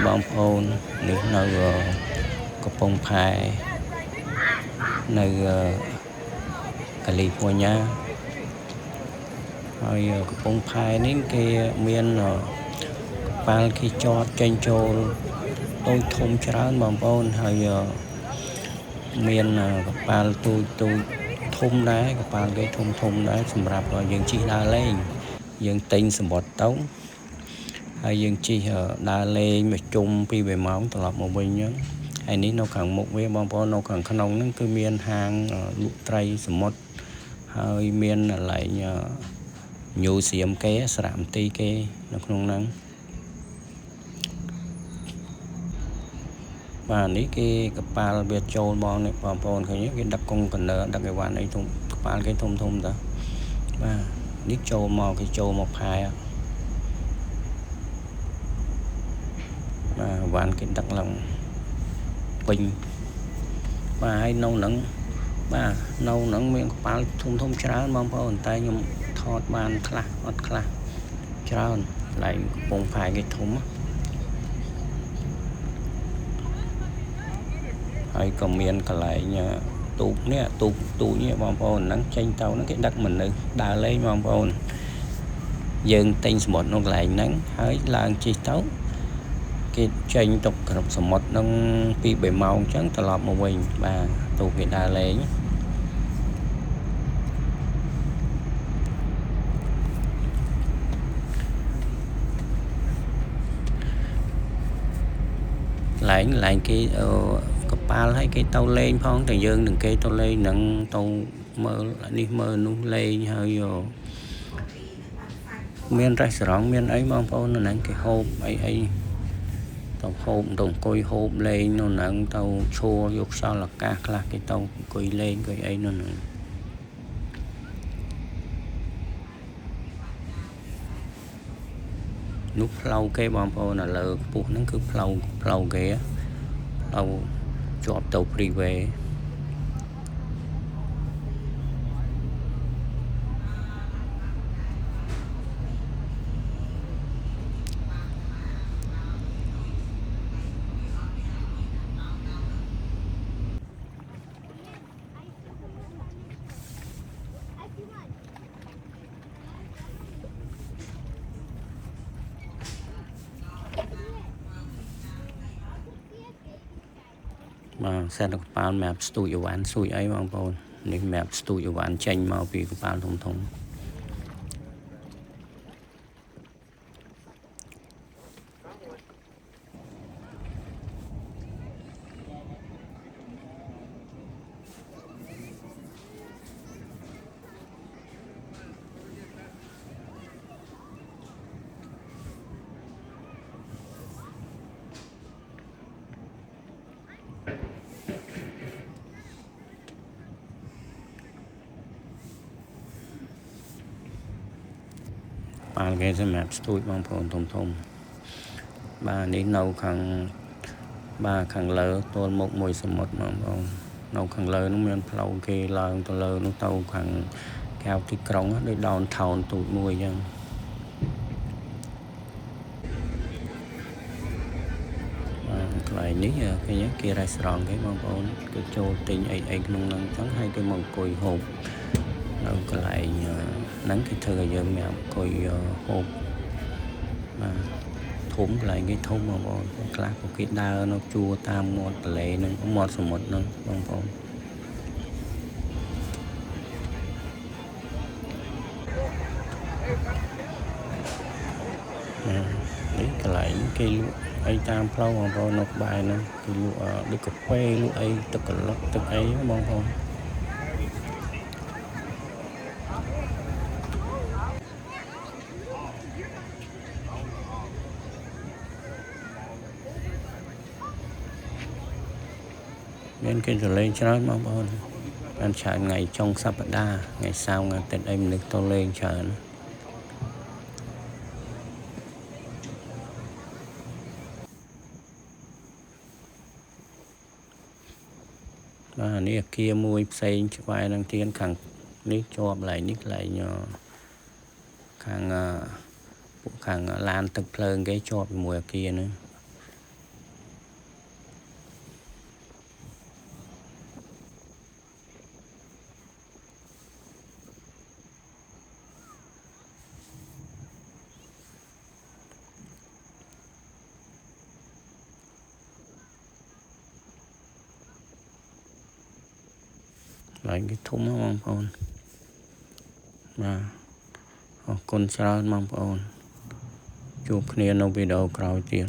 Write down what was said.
បងប្អូននេះនៅកំពង់ផែនៅកាលីហ្វ័រញ៉ាហើយកំពង់ផែនេះគេមានកប៉ាល់គេចតចេញចូលដូចធំច្រើនបងប្អូនហើយមានកប៉ាល់ទូចធំដែរកប៉ាល់គេធំដែរសម្រាប់យើងជិះដើរលេងយើងទិញសំបុត្រទៅហើយយើងជិះដើរលេងមួយជុំពី2ម៉ោងត្រឡប់មកវិញអញ្ចឹងហើយនេះនៅខាងមុខវាបងប្អូននៅខាងក្នុងហ្នឹងគឺមានហាងលក់ត្រីសមុទ្រហើយមានកន្លែងញូសៀមគេសារមន្ទីរគេនៅក្នុងហ្នឹងបាទនេះគេកប៉ាល់វាចូលមកនេះបងប្អូនឃើញគេដឹកកុងតឺន័រដឹកអីវ៉ាន់អីធំកប៉ាល់គេធំតាបាទនេះចូលមកផែបាទវ៉ាន់គេដឹកឡើងពេញបាទហើយនៅហ្នឹងបាទនៅហ្នឹងមានកប៉ាល់ធំច្រើនបងប្អូនតែខ្ញុំថតបានខ្លះអត់ខ្លះច្រើនកន្លែងកំពង់ផែគេធំហើយក៏មានកន្លែងទូកនេះបងប្អូនហ្នឹងចេញទៅហ្នឹងគេដឹកមនុស្សដើរលេងបងប្អូនយើងទិញសមុទ្រនៅកន្លែងហ្នឹងហើយឡើងជិះទៅគេចេញទៅក្នុងសមុទ្រហ្នឹងពី2ម៉ោងអញ្ចឹងត្រឡប់មកវិញបាទទូកគេដើរលេងឡើងគេកប៉ាល់ឲ្យគេទៅលេងផងតែយើងនឹងគេទៅលេងនឹងទៅមើលនេះមើលនោះលេងហើយមានរេស្តូរ៉ង់មានអីបងប្អូននៅហ្នឹងគេហូបអីទៅហូបទៅអង្គុយហូបលេងនៅហ្នឹងទៅឈរយកខ្យល់អាកាសខ្លះគេទៅអង្គុយលេងអង្គុយអីនៅហ្នឹងនោះផ្លូវគេបងប្អូនឥឡូវខ្ពស់ហ្នឹងគឺផ្លូវគេផ្លូវជាប់ទៅ freeway បាទសេតកប៉ាល់ map ស្ទូចអីវ៉ាន់ស្ទូចអីបងប្អូននេះ map ស្ទូចអីវ៉ាន់ចេញមកពីកប៉ាល់ធំប៉ាល់គេសម្រាប់ស្ទូចបងប្អូនធំបាទនេះនៅខាងលើទល់មុខមួយសមុទ្របងប្អូននៅខាងលើនោះមានផ្លូវគេឡើងទៅលើនោះទៅខាងកៅទីក្រុងដូច downtown ទូចមួយអញ្ចឹងកន្លែងនេះគេរ៉េស្តូរ៉ង់គេបងប្អូនគេចូលទិញអីក្នុងហ្នឹងអញ្ចឹងហើយគេមកអង្គុយហូបនៅកន្លែងហ្នឹងគេធ្វើឲ្យយើងមកអង្គុយហូបបាទធំកន្លែងគេធំបងប្អូនខ្លះក៏គេដើរនៅជួរតាមមាត់ទន្លេហ្នឹងមាត់សមុទ្រហ្នឹងបងប្អូននេះកន្លែងគេលក់អីតាមផ្លូវបងប្អូននៅក្បែរហ្នឹងគេលក់ដូចកាហ្វេលក់អីទឹកកន្លុកទឹកអីបងប្អូនមានគេទៅលេងច្រើនបងប្អូនបានច្រើនថ្ងៃចុងសប្តាហ៍ថ្ងៃសៅរ៍ថ្ងៃអាទិត្យអីមនុស្សទៅលេងច្រើនបាទនេះអាគារមួយផ្សេងក្បែរនឹងទៀតខាងនេះជាប់កន្លែងនេះកន្លែងខាងឡានទឹកភ្លើងគេជាប់ជាមួយអាគារហ្នឹង ឡើងគេធំណាស់បងប្អូនបាទអរគុណច្រើនបងប្អូនជួបគ្នានៅវីដេអូក្រោយទៀត